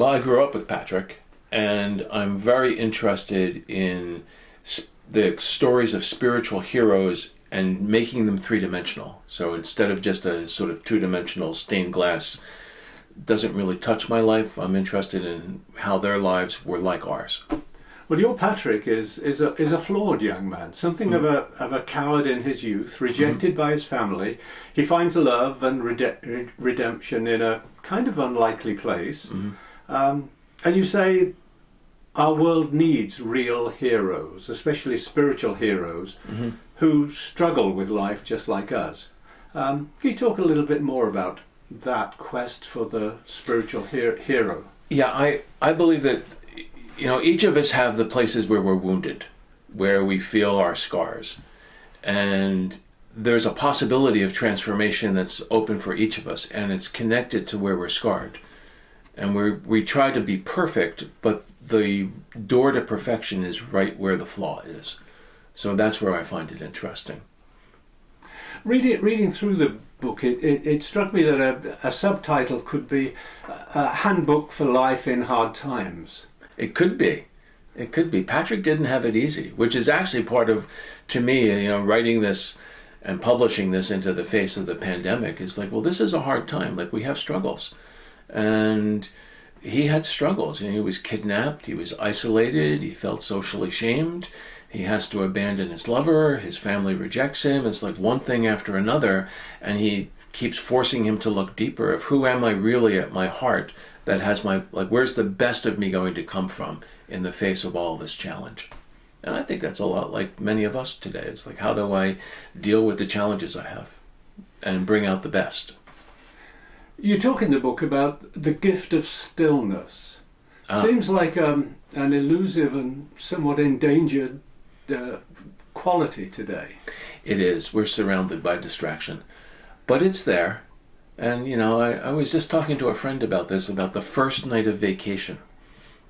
Well, I grew up with Patrick, and I'm very interested in the stories of spiritual heroes and making them three-dimensional. So instead of just a sort of two-dimensional stained glass, doesn't really touch my life. I'm interested in how their lives were like ours. Well, your Patrick is a flawed young man, something Mm-hmm. of a coward in his youth, rejected by his family. He finds love and redemption in a kind of unlikely place. And you say our world needs real heroes, especially spiritual heroes, who struggle with life just like us. Can you talk a little bit more about that quest for the spiritual hero? Yeah, I believe that, each of us have the places where we're wounded, where we feel our scars. And there's a possibility of transformation that's open for each of us, and it's connected to where we're scarred. And we try to be perfect, but the door to perfection is right where the flaw is. So that's where I find it interesting. Reading through the book, it struck me that a subtitle could be a handbook for life in hard times. It could be. It could be. Patrick didn't have it easy, which is actually part of, to me, writing this and publishing this into the face of the pandemic is like, well, this is a hard time. Like, we have struggles. And he had struggles. He was kidnapped. He was isolated. He felt socially shamed. He has to abandon his lover. His family rejects him. It's like one thing after another. And he keeps forcing him to look deeper of who am I really at my heart that has where's the best of me going to come from in the face of all this challenge? And I think that's a lot like many of us today. It's like, how do I deal with the challenges I have and bring out the best? You talk in the book about the gift of stillness. Seems like an elusive and somewhat endangered quality today. It is. We're surrounded by distraction. But it's there. And, I was just talking to a friend about this, about the first night of vacation.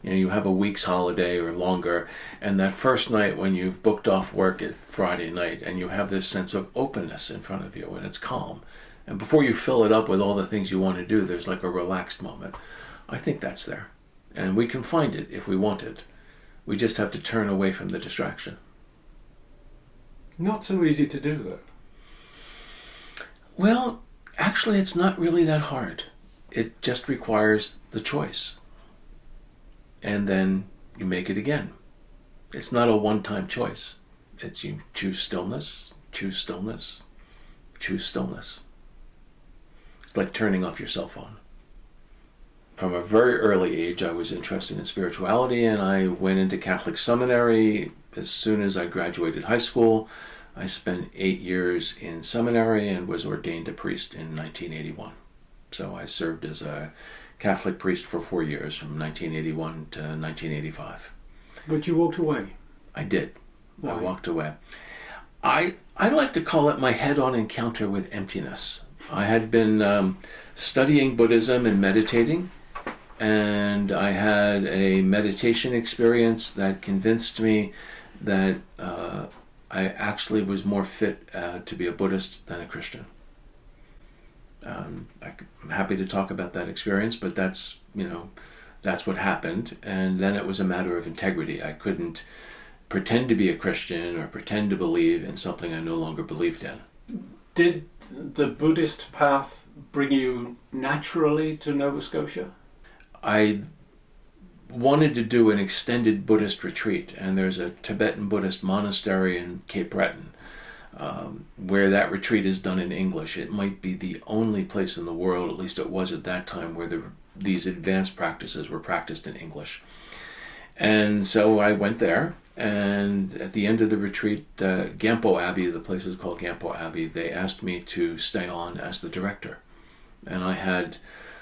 You have a week's holiday or longer, and that first night when you've booked off work at Friday night and you have this sense of openness in front of you and it's calm. And before you fill it up with all the things you want to do, there's like a relaxed moment. I think that's there. And we can find it if we want it. We just have to turn away from the distraction. Not so easy to do, though. Well, actually, it's not really that hard. It just requires the choice. And then you make it again. It's not a one-time choice. It's you choose stillness, choose stillness, choose stillness. It's like turning off your cell phone. From a very early age, I was interested in spirituality, and I went into Catholic seminary as soon as I graduated high school. I spent 8 years in seminary and was ordained a priest in 1981. So I served as a Catholic priest for 4 years, from 1981 to 1985. But you walked away. I did. Why? I walked away. I like to call it my head-on encounter with emptiness. I had been studying Buddhism and meditating, and I had a meditation experience that convinced me that I actually was more fit to be a Buddhist than a Christian. I'm happy to talk about that experience, but that's what happened. And then it was a matter of integrity. I couldn't pretend to be a Christian or pretend to believe in something I no longer believed in. Did the Buddhist path bring you naturally to Nova Scotia? I wanted to do an extended Buddhist retreat, and there's a Tibetan Buddhist monastery in Cape Breton where that retreat is done in English. It might be the only place in the world, at least it was at that time, where these advanced practices were practiced in English. And so I went there, and at the end of the retreat, Gampo Abbey, the place is called Gampo Abbey, they asked me to stay on as the director. And I had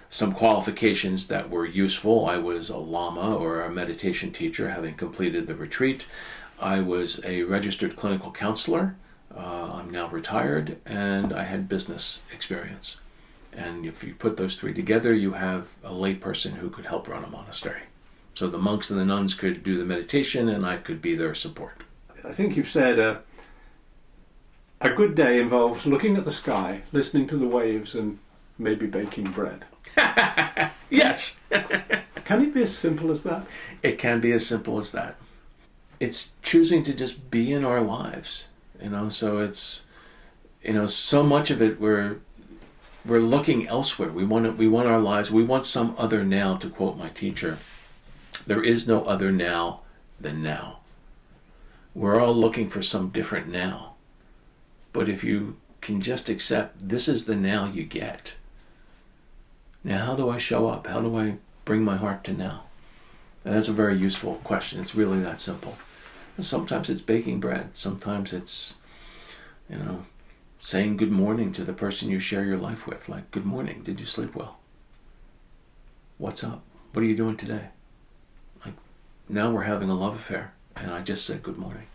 some qualifications that were useful. I was a lama, or a meditation teacher, having completed the retreat. I was a registered clinical counselor. I'm now retired, and I had business experience. And if you put those three together, you have a layperson who could help run a monastery. So the monks and the nuns could do the meditation, and I could be their support. I think you've said a good day involves looking at the sky, listening to the waves, and maybe baking bread. Yes. Can it be as simple as that? It can be as simple as that. It's choosing to just be in our lives, so it's, so much of it we're looking elsewhere. We want our lives, we want some other now, to quote my teacher. There is no other now than now. We're all looking for some different now. But if you can just accept this is the now you get. Now, how do I show up? How do I bring my heart to now? And that's a very useful question. It's really that simple. And sometimes it's baking bread. Sometimes it's, saying good morning to the person you share your life with. Like, good morning. Did you sleep well? What's up? What are you doing today? Like, now we're having a love affair, and I just said good morning.